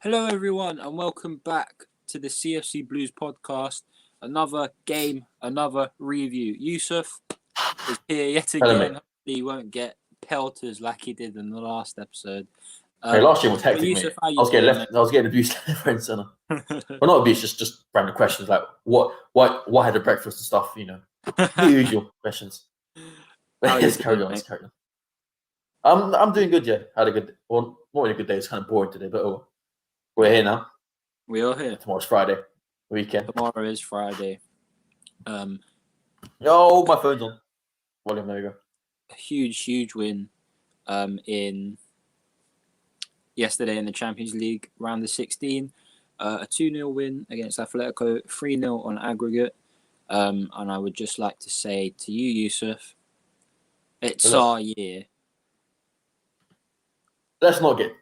Hello, everyone, and welcome back to the CFC Blues podcast. Another game, another review. Yusuf is here yet Hello, again. mate. Hopefully, he won't get pelters like he did in the last episode. Last year was hectic, Yusuf, mate. how I you was getting doing, left. I was getting abused left, right, and center. Well, not abuse, just random questions like what had a breakfast and stuff. The usual questions. How you Let's carry doing, on. mate? Let's carry on. I'm doing good. Yeah, had a good. Well, not really a good day. It's kind of boring today, but we're here now. We are here. Tomorrow's Friday, weekend. Tomorrow is Friday. Oh, my phone's on. Volume. There we go. A huge win. In yesterday in the Champions League round of 16. A 2-0 win against Atletico, 3-0 on aggregate. And I would just like to say to you, Yusuf, it's Hello. our year. Let's not get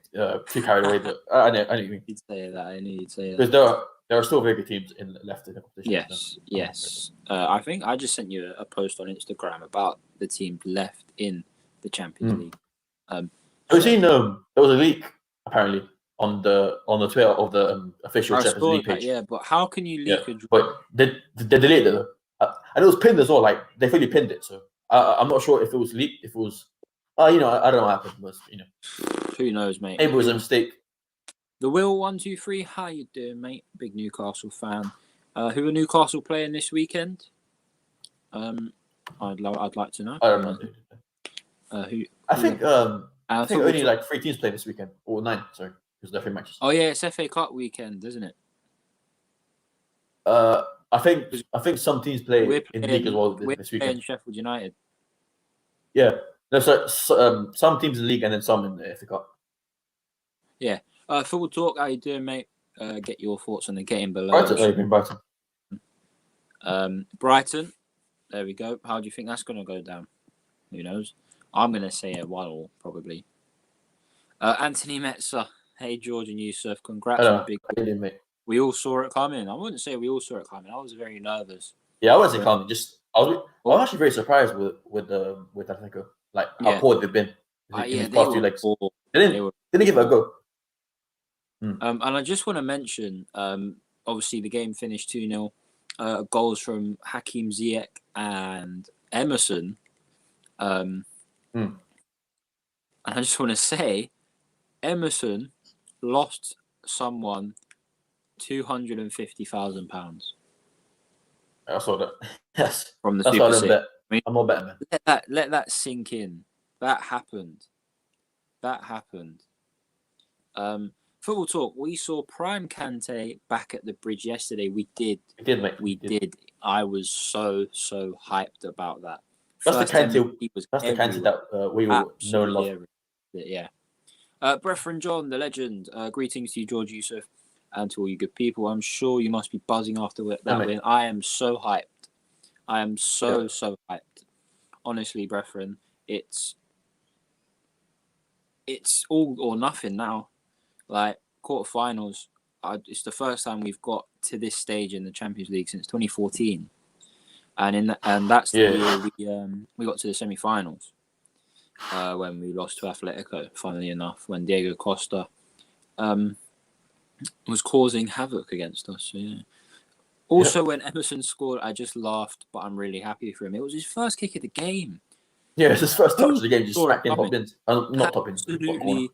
too carried away, but I know you mean. You'd say that. I knew you'd say that. Because there are still very good teams left in the competition. Yes. I think I just sent you a post on Instagram about the teams left in the Champions League. Have you seen there was a leak apparently on the Twitter of the official Champions League page? Yeah, but how can you leak a draw? But they deleted it, and it was pinned as well. Like they fully pinned it, so I'm not sure if it was leaked. If it was, I don't know what happened. But who knows, mate? Maybe it was a mistake. The Will 123, how you doing, mate? Big Newcastle fan. Who are Newcastle playing this weekend? I'd like to know. I don't know. I think only like 3 teams play this weekend, or 9. Sorry, because they're 3 matches. Oh yeah, it's FA Cup weekend, isn't it? I think some teams play in the league as well this weekend. Playing Sheffield United. Yeah, no, so some teams in the league and then some in the FA Cup. Yeah. Football Talk, how you doing, mate? Get your thoughts on the game below. Brighton. Brighton. There we go. How do you think that's going to go down? Who knows? I'm going to say a 1-1 probably. Anthony Metzer. Hey, George and Yusuf. Congrats on the big win. Mate. We all saw it coming. I wouldn't say we all saw it coming. I was very nervous. Yeah, I wasn't coming. I was actually very surprised with Atletico, like how poor they've been in the past 2 legs. They didn't give it a go. And I just want to mention, obviously the game finished 2-0. Goals from Hakim Ziyech and Emerson. And I just want to say, Emerson lost someone £250,000. I saw that. Yes, from the Super Six. I mean, I'm not betting, man. Let that sink in. That happened. Football Talk. We saw Prime Kante back at the bridge yesterday. We did. We did, mate. We did. I was so hyped about that. That's the Kante that we all know and love. Yeah. Brethren John, the legend. Greetings to you, George Yusuf, and to all you good people. I'm sure you must be buzzing after that win. I am so hyped. I am so hyped. Honestly, brethren, it's all or nothing now. Like quarterfinals, it's the first time we've got to this stage in the Champions League since 2014, and that's the year we got to the semi-finals when we lost to Atletico. Funnily enough, when Diego Costa was causing havoc against us. So, yeah. Also, when Emerson scored, I just laughed, but I'm really happy for him. It was his first kick of the game. Yeah, it's his first touch of the game. Just smacked in top bins. Not top bins. Absolutely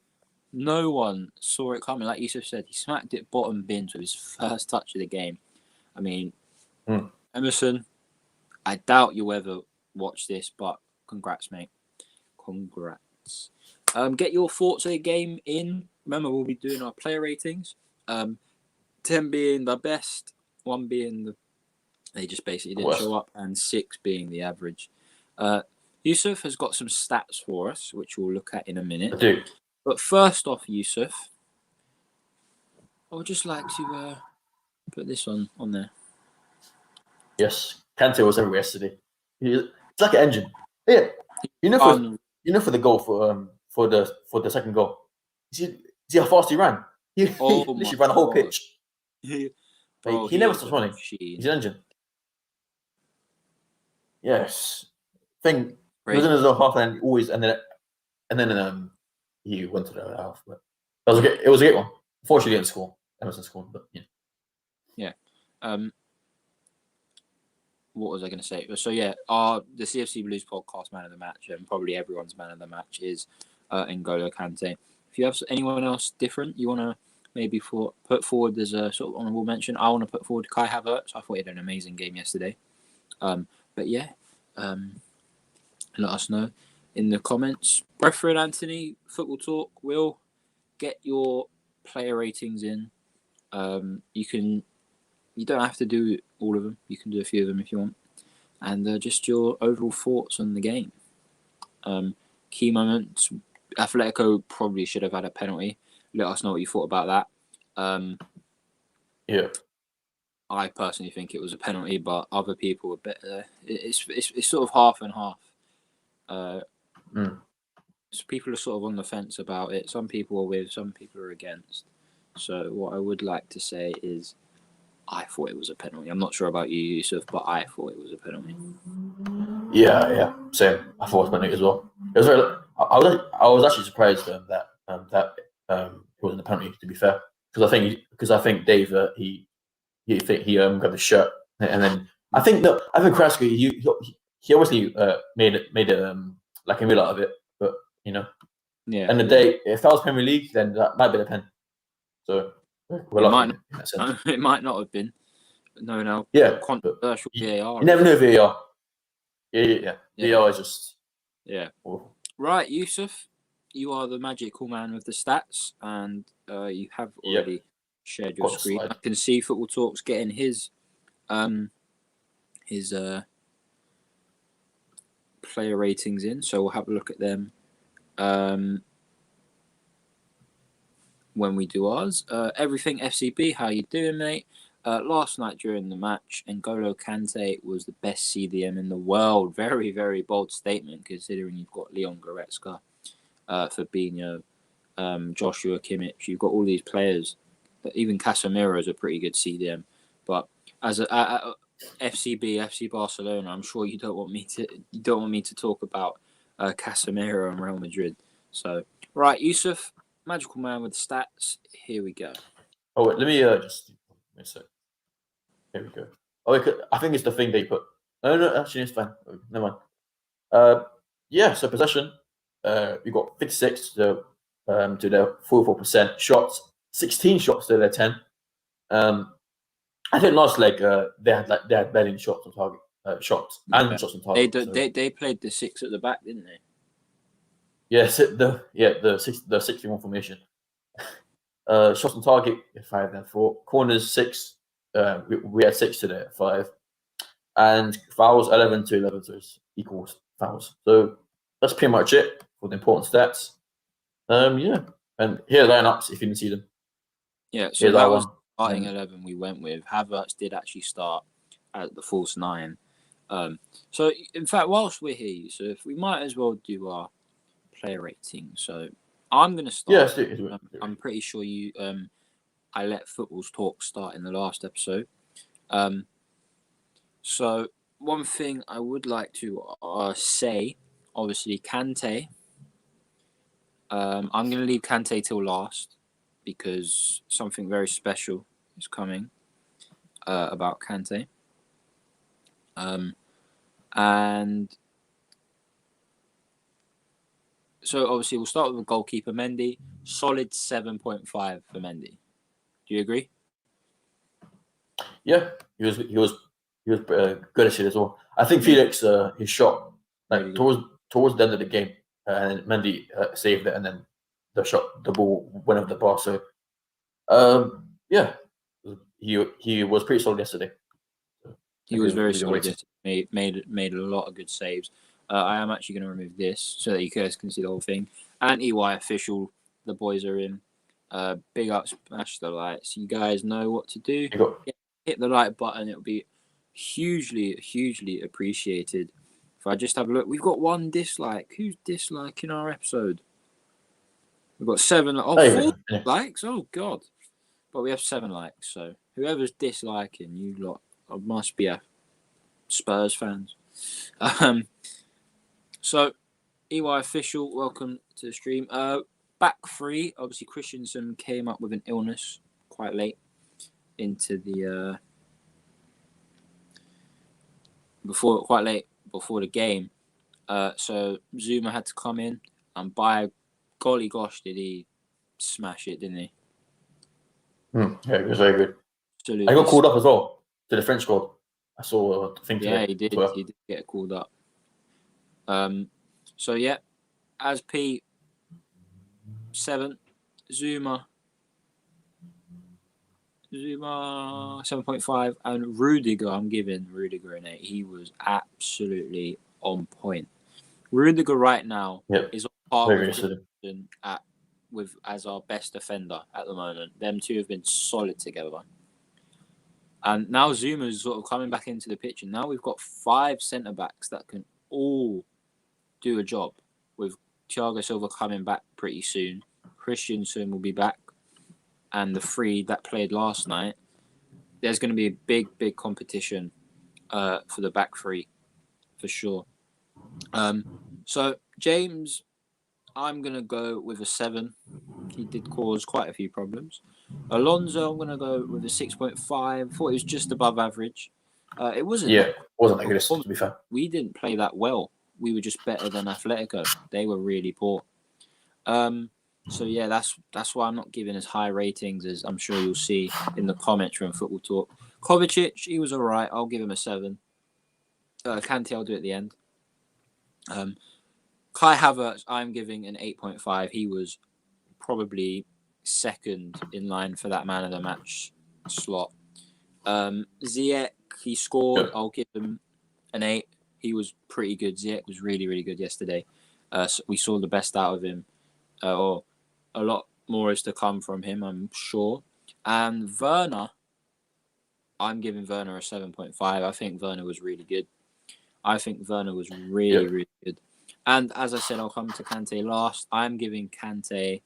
no one saw it coming. Like Yusuf said, he smacked it bottom bins with his first touch of the game. I mean, Emerson, I doubt you'll ever watch this, but congrats, mate. Congrats. Get your thoughts of the game in. Remember, we'll be doing our player ratings. 10 being the best, 1 being they just basically didn't show up, and 6 being the average. Yusuf has got some stats for us, which we'll look at in a minute. I do. But first off, Yusuf, I would just like to put this on there. Yes, Kante was everywhere yesterday. It's like an engine. Yeah, for the goal for the second goal. See how fast he ran. He literally ran the whole pitch. He never stops running. He's an engine. Yes. Thing he was in his own half and always and then he went to the half. But it was a great one. Unfortunately, didn't score. Emerson scored, but yeah. Yeah. What was I going to say? So yeah, the CFC Blues podcast man of the match, and probably everyone's man of the match, is N'Golo Kante. If you have anyone else different you want to maybe put forward as a sort of honourable mention, I want to put forward Kai Havertz. I thought he had an amazing game yesterday. But yeah, let us know in the comments. Bradford Anthony, Football Talk, will get your player ratings in. You don't have to do all of them. You can do a few of them if you want. And just your overall thoughts on the game. Key moments. Atletico probably should have had a penalty. Let us know what you thought about that. Yeah. I personally think it was a penalty, but other people were better. It's sort of half and half. So people are sort of on the fence about it. Some people are with, some people are against. So what I would like to say is I thought it was a penalty. I'm not sure about you, Yusuf, but I thought it was a penalty. Yeah, same. I thought it was a penalty as well. It was very. I was actually surprised that it wasn't a penalty. To be fair, because I think Dave he got the shirt, and then I think Kraska he obviously made it like a meal out of it, but yeah. And the day, if that was Premier League, then that might be a pen. So we're lucky in that sense. It might not have been. No. Yeah. Controversial VAR. You never know VAR. Yeah. VAR is just. Yeah. Awful. Right, Yusuf, you are the magical man with the stats, and you have already shared your screen. I can see Football Talks getting his player ratings in, so we'll have a look at them when we do ours. Everything FCB, how you doing, mate? Last night during the match, N'Golo Kante was the best CDM in the world. Very, very bold statement considering you've got Leon Goretzka, Fabinho, Joshua Kimmich. You've got all these players. Even Casemiro is a pretty good CDM. But as a FCB, FC Barcelona, I'm sure you don't want me to talk about Casemiro and Real Madrid. So, right, Yusuf, magical man with the stats. Here we go. Oh wait, let me just miss it. Here we go. Oh, I think it's the thing they put. No, actually, it's fine. Never mind. So possession. We got 56 to their 44% shots, 16 shots to their 10. I think last leg they had better shots on target, shots and shots on target. They played the 6 at the back, didn't they? Yes, the 61 formation. Shots on target 5 and 4. Corners 6. We had 6 today at 5, and fouls 11 to 11, so it's equals fouls. So that's pretty much it for the important stats. And here are the lineups if you didn't see them. Yeah, so that was starting 11 we went with. Havertz did actually start at the false 9. So in fact, whilst we're here, so if we might as well do our player rating. So I'm going to start. Yeah, I'm pretty sure you. I let Football's Talk start in the last episode. So one thing I would like to say, obviously, Kante. I'm going to leave Kante till last because something very special is coming about Kante. And so obviously we'll start with the goalkeeper, Mendy. Solid 7.5 for Mendy. Do you agree? Yeah, he was good at it as well. I think Felix his shot towards the end of the game, and Mendy saved it, and then the ball went over the bar. So he was pretty solid yesterday. He was very solid yesterday. Made a lot of good saves. I am actually going to remove this so that you guys can see the whole thing. Anti-Y official, the boys are in. Big up, smash the lights. You guys know what to do. Hit the like button. It'll be hugely, hugely appreciated. If I just have a look, we've got 1 dislike. Who's disliking our episode? We've got 4 likes. Oh God! But we have 7 likes. So whoever's disliking, you lot must be a Spurs fans. So EY official, welcome to the stream. back three, obviously Christensen came up with an illness quite late into the before the game. So Zuma had to come in, and by golly gosh, did he smash it, didn't he? Yeah, it was very good. Absolutely. I got called up as well to the French squad. I saw a thing today. Yeah, he did. Well. He did get called up. So yeah, as P 7, Zuma 7.5, and Rudiger, I'm giving Rudiger an 8. He was absolutely on point. Rudiger right now is on par with as our best defender at the moment. Them two have been solid together. And now Zuma's sort of coming back into the pitch, and now we've got 5 centre-backs that can all do a job, with Thiago Silva coming back pretty soon. Christensen will be back, and the 3 that played last night. There's going to be a big competition for the back 3, for sure. So James, I'm going to go with a 7. He did cause quite a few problems. Alonso, I'm going to go with a 6.5. Thought it was just above average. It wasn't. Yeah, wasn't the greatest, to be fair. We didn't play that well. We were just better than Atletico. They were really poor. So yeah, that's why I'm not giving as high ratings as I'm sure you'll see in the comments from Football Talk. Kovacic, he was all right. I'll give him a 7. Kante, I'll do at the end. Kai Havertz, I'm giving an 8.5. He was probably second in line for that man of the match slot. Ziyech, he scored. I'll give him an 8. He was pretty good. Ziyech was really, really good yesterday. So we saw the best out of him. Or a lot more is to come from him, I'm sure. And Werner, I'm giving Werner a 7.5. I think Werner was really good. Really good. And as I said, I'll come to Kante last. I'm giving Kante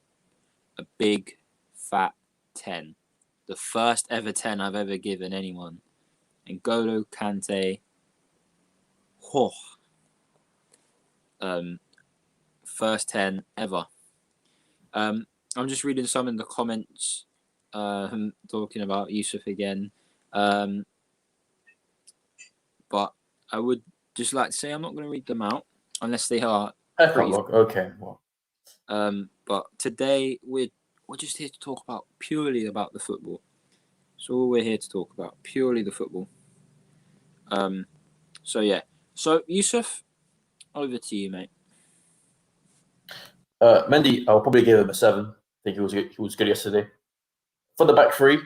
a big, fat 10. The first ever 10 I've ever given anyone. N'Golo Kante. First 10 ever. I'm just reading some in the comments, talking about Yusuf again. But I would just like to say I'm not going to read them out unless they are. Okay. Well. But today we're just here to talk purely about the football. So all we're here to talk about, purely the football. So yeah. So Yusuf, over to you, mate. Mendy, I'll probably give him a 7. I think he was good yesterday. For the back 3,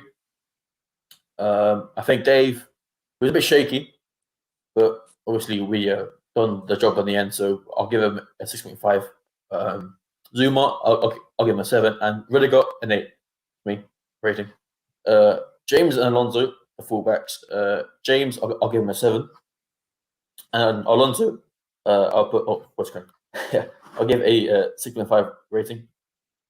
I think Dave was a bit shaky, but obviously we done the job in the end, so I'll give him a 6.5. Zuma, I'll give him a 7, and Rudiger an 8. Me rating. James and Alonso, the fullbacks. James, I'll give him a 7, and Alonso, I'll put I'll give a 6.5 rating,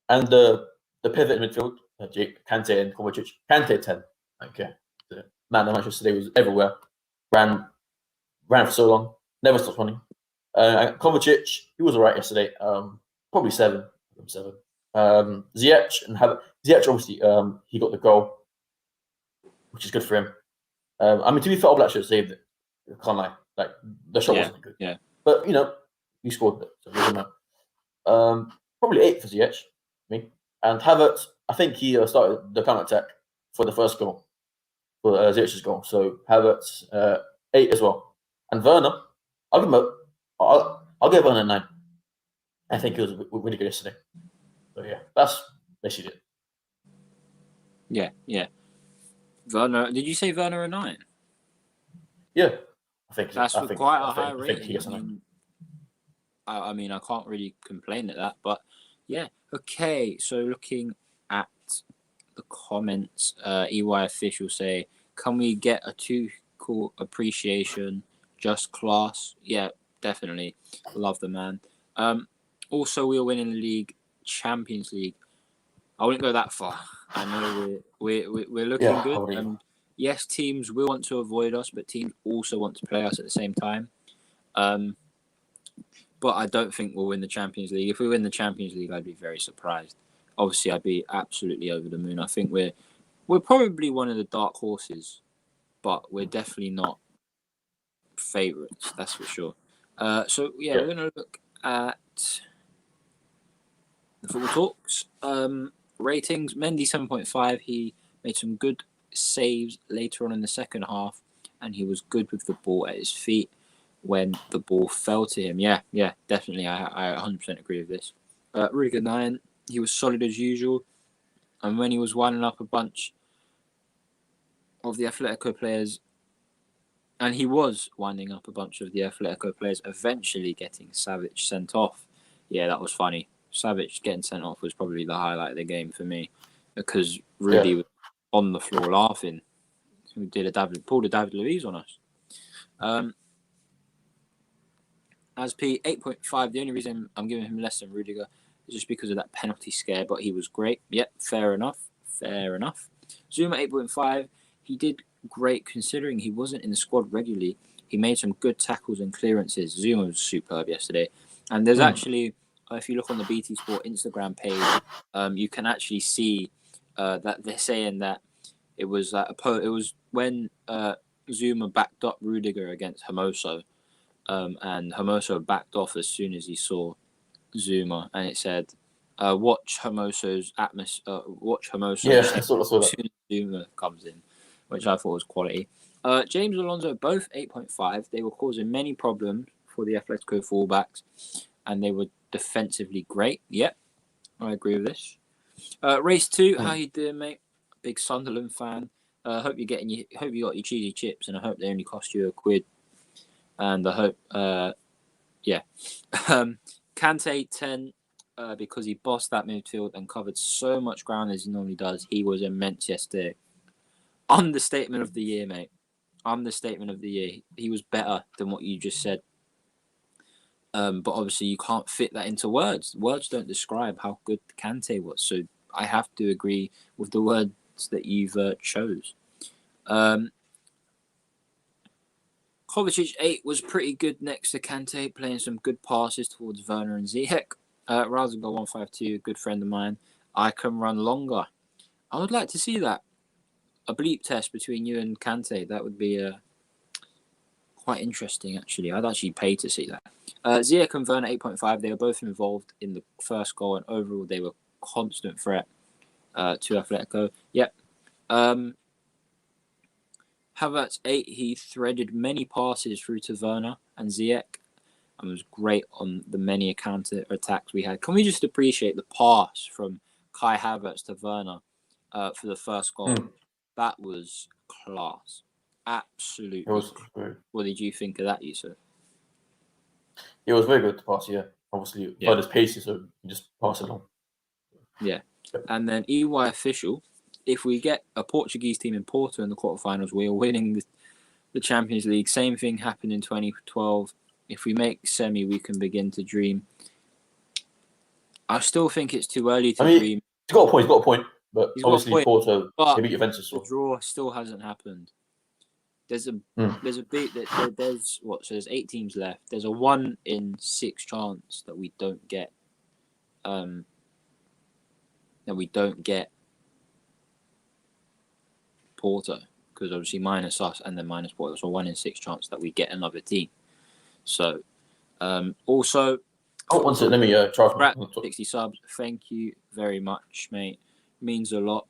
and the pivot in midfield, Kante and Kovacic. Kante 10. Okay, the man of Manchester today was everywhere. Ran for so long, never stopped running. Kovacic, he was alright yesterday. Probably 7. 7. Ziyech and Ziyech, obviously, he got the goal, which is good for him. I mean, to be fair, All Black should have saved it. Can't lie. Like, the shot wasn't good. Yeah. But, he scored it, so it doesn't matter. Probably 8 for Ziyech, me. And Havertz, I think he started the counter-attack for the first goal, for Ziyech's goal. So Havertz, 8 as well. And Werner, I'll give Werner a 9. I think he was really good yesterday. So yeah, that's basically it. Yeah. Werner, did you say Werner a 9? Yeah, I think that's quite a high rating. I mean, I can't really complain at that, but yeah. Okay, so looking at the comments, EY official say, can we get a Tuchel appreciation? Just class. Yeah, definitely. Love the man. Also, we are winning the league, Champions League. I wouldn't go that far. I know we're looking good. And yes, teams will want to avoid us, but teams also want to play us at the same time. but I don't think we'll win the Champions League. If we win the Champions League, I'd be very surprised. Obviously, I'd be absolutely over the moon. I think we're probably one of the dark horses, but we're definitely not favourites, that's for sure. So we're going to look at the football talks. Ratings, Mendy 7.5. He made some good saves later on in the second half, and he was good with the ball at his feet when the ball fell to him. Yeah, definitely. I 100% agree with this. Rudiger 9. He was solid as usual, and when he was winding up a bunch of the Atletico players, and he was winding up a bunch of the Atletico players, eventually getting Savic sent off. Yeah, that was funny. Savic getting sent off was probably the highlight of the game for me, because Rudy was on the floor laughing. He pulled a David Luiz on us. As P, 8.5. The only reason I'm giving him less than Rudiger is just because of that penalty scare, but he was great. Yep, fair enough. Zuma 8.5. He did great considering he wasn't in the squad regularly. He made some good tackles and clearances. Zuma was superb yesterday. And there's actually, if you look on the BT Sport Instagram page, you can actually see that they're saying that it was when Zuma backed up Rudiger against Hermoso, and Hermoso backed off as soon as he saw Zuma, and it said, "Watch Hermoso's atmosphere. Watch Hermoso." Yeah, as saw soon as Zuma comes in, which I thought was quality. James Alonso, both 8.5. They were causing many problems for the Atletico fullbacks, and they were defensively great. Yep, I agree with this. Race 2, how you doing, mate? Big Sunderland fan. Hope you got your cheesy chips, and I hope they only cost you £1. And I hope, Kante 10, because he bossed that midfield and covered so much ground as he normally does. He was immense yesterday. Understatement of the year, mate. Understatement of the year. He was better than what you just said. But obviously you can't fit that into words. Words don't describe how good Kante was. So I have to agree with the words that you've chose. Kovacic 8 was pretty good next to Kante, playing some good passes towards Werner and Ziyech. Razigo 152, a good friend of mine. I can run longer. I would like to see that. A bleep test between you and Kante. That would be quite interesting, actually. I'd actually pay to see that. Ziyech and Werner 8.5. They were both involved in the first goal, and overall they were constant threat to Atletico. Yep. Havertz 8. He threaded many passes through to Werner and Ziyech, and was great on the many counter attacks we had. Can we just appreciate the pass from Kai Havertz to Werner for the first goal? That was class. Absolutely. It was great. What did you think of that, Yusuf? It was very good to pass, yeah. Obviously, but his pace, so you just pass it on. Yeah. And then EY official, if we get a Portuguese team in Porto in the quarterfinals, we are winning the Champions League. Same thing happened in 2012. If we make semi, we can begin to dream. I still think it's too early to dream. He's got a point. But obviously Porto, they beat Juventus. The draw still hasn't happened. There's a big there's 8 teams left. There's a 1 in 6 chance that we don't get Porto, because obviously minus us and then minus Porto, so 1 in 6 chance that we get another team. So also, let me try 60 subs. Thank you very much, mate. Means a lot.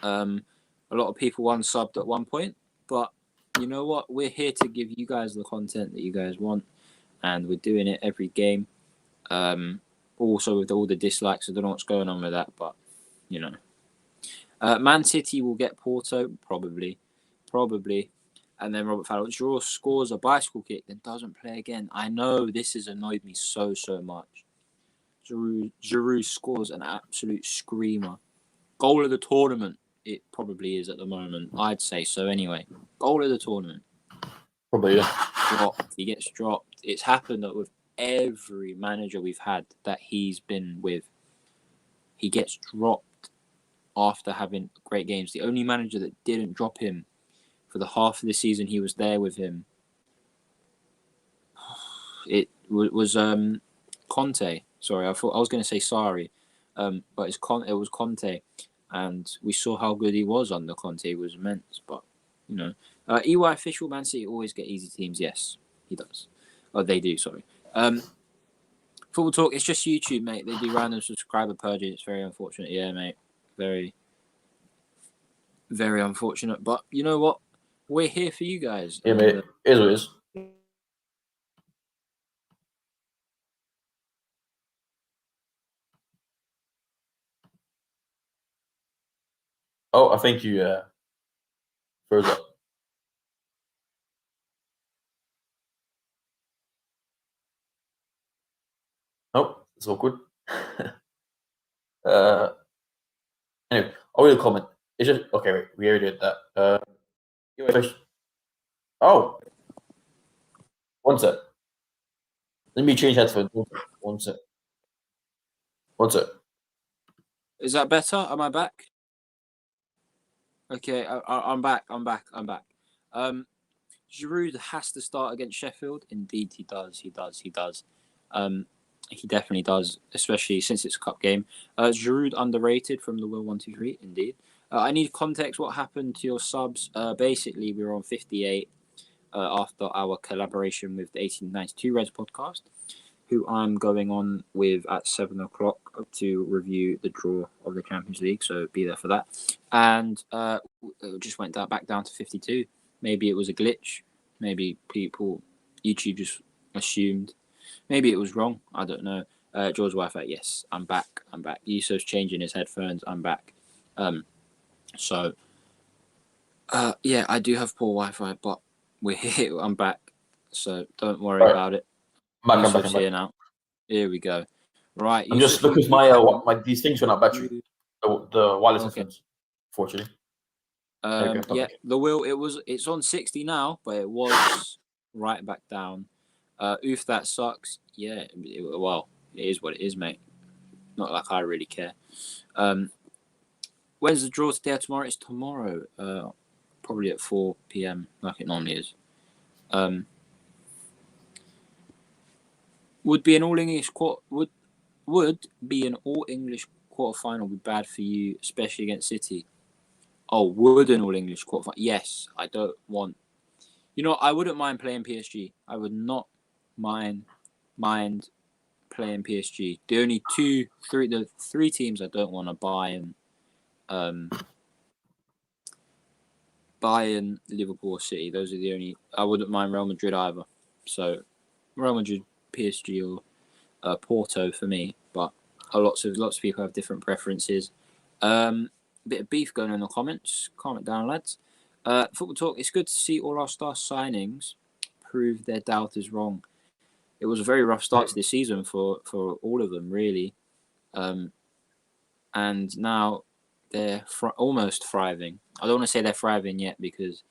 A lot of people unsubbed at one point, but you know what? We're here to give you guys the content that you guys want, and we're doing it every game. Also with all the dislikes, I don't know what's going on with that, but you know. Man City will get Porto, probably. And then Robert Farrell, Giroud scores a bicycle kick, then doesn't play again. I know this has annoyed me so much. Giroud scores an absolute screamer. Goal of the tournament, it probably is at the moment. I'd say so anyway. Goal of the tournament. Probably, yeah. He gets dropped. It's happened with every manager we've had that he's been with. He gets dropped after having great games. The only manager that didn't drop him for the half of the season he was there with him, it was Conte. Sorry, I thought I was going to say Sarri, but it was Conte, and we saw how good he was under Conte. It was immense, but EY official Man City always get easy teams. Yes, he does. Oh, they do. Sorry. Football Talk. It's just YouTube, mate. They do random subscriber purging. It's very unfortunate. Yeah, mate. Very, very unfortunate. But you know what? We're here for you guys. Yeah, mate. It is what it is. Oh, I think you froze up. Nope, it's all good. Anyway, I will comment. It's just okay. Wait, we already did that. Oh, one sec. Let me change headphones. One sec. One sec. Is that better? Am I back? Okay, I'm back. Giroud has to start against Sheffield. Indeed, he does. He definitely does, especially since it's a cup game. Giroud underrated from the Will 123. Indeed. I need context. What happened to your subs? Basically, we were on 58 after our collaboration with the 1892 Reds podcast, who I'm going on with at 7 o'clock to review the draw of the Champions League. So be there for that. And it just went back down to 52. Maybe it was a glitch. Maybe YouTube just assumed. Maybe it was wrong. I don't know. George Wi-Fi, yes, I'm back. Yusuf's changing his headphones. I'm back. Yeah, I do have poor Wi-Fi, but we're here. I'm back. So don't worry about it. Yusuf's here now. Here we go. Right. I'm just looking at my these things run out battery. The wireless headphones, fortunately. Yeah, the wheel it's on 60 now, but it was right back down. Oof, that sucks. Yeah, well, it is what it is, mate. Not like I really care. When's the draw today or tomorrow? It's tomorrow. Probably at 4 p.m. like it normally is. Would be an all English would be an all English quarterfinal be bad for you, especially against City? Oh, would an all English quarterfinal? Yes, I don't want. I wouldn't mind playing PSG. I would not mind playing PSG. The only the three teams I don't want to Bayern, Liverpool, or City. Those are the only. I wouldn't mind Real Madrid either. So, Real Madrid, PSG, or Porto for me. But lots of people have different preferences. Bit of beef going on in the comments. Calm it down, lads. Football Talk. It's good to see all our star signings prove their doubters wrong. It was a very rough start to the season for all of them, really. And now they're almost thriving. I don't want to say they're thriving yet because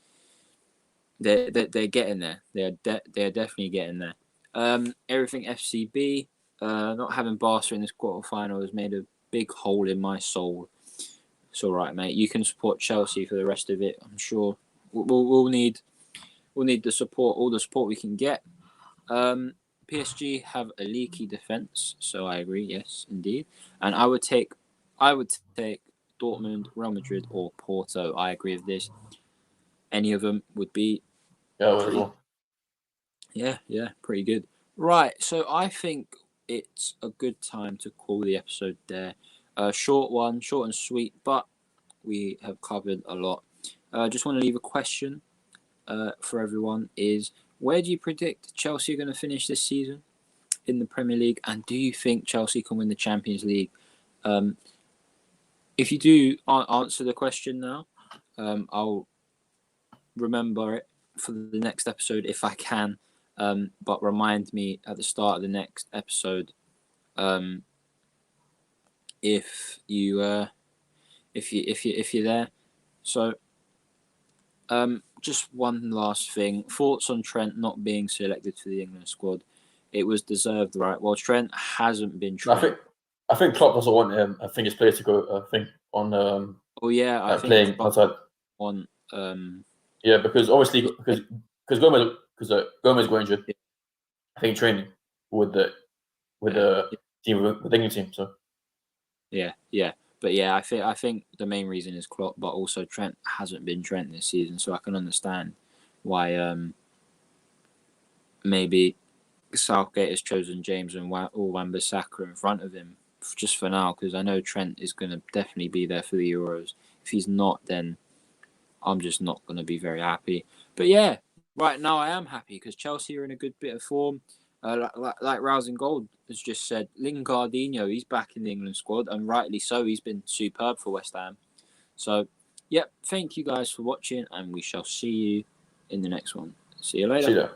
they're getting there. They're definitely getting there. Everything FCB, not having Barca in this quarterfinal has made a big hole in my soul. It's all right, mate. You can support Chelsea for the rest of it. I'm sure we'll need the support, all the support we can get. PSG have a leaky defense, so I agree. Yes, indeed. And I would take Dortmund, Real Madrid, or Porto. I agree with this. Any of them would be. Yeah, pretty good. Right, so I think it's a good time to call the episode there. Short one, short and sweet, but we have covered a lot. Just want to leave a question for everyone is, where do you predict Chelsea are going to finish this season in the Premier League? And do you think Chelsea can win the Champions League? If you do answer the question now, I'll remember it for the next episode if I can. But remind me at the start of the next episode if you're there. So just one last thing. Thoughts on Trent not being selected for the England squad? It was deserved, right? Well, Trent hasn't been Trent. I think Klopp doesn't want him. I think his players to go. I think on. I think playing outside. On. Yeah, because obviously because Gomez got injured. Yeah. I think training with the with the team, with the England team. So yeah. But yeah, I think the main reason is Klopp, but also Trent hasn't been Trent this season, so I can understand why maybe Southgate has chosen James and Wan-Bissaka in front of him just for now, because I know Trent is going to definitely be there for the Euros. If he's not, then I'm just not going to be very happy. But yeah, right now I am happy because Chelsea are in a good bit of form. Like Rousing Gold has just said, Lingardinho, he's back in the England squad, and rightly so. He's been superb for West Ham. So, yep, thank you guys for watching, and we shall see you in the next one. See you later. See you.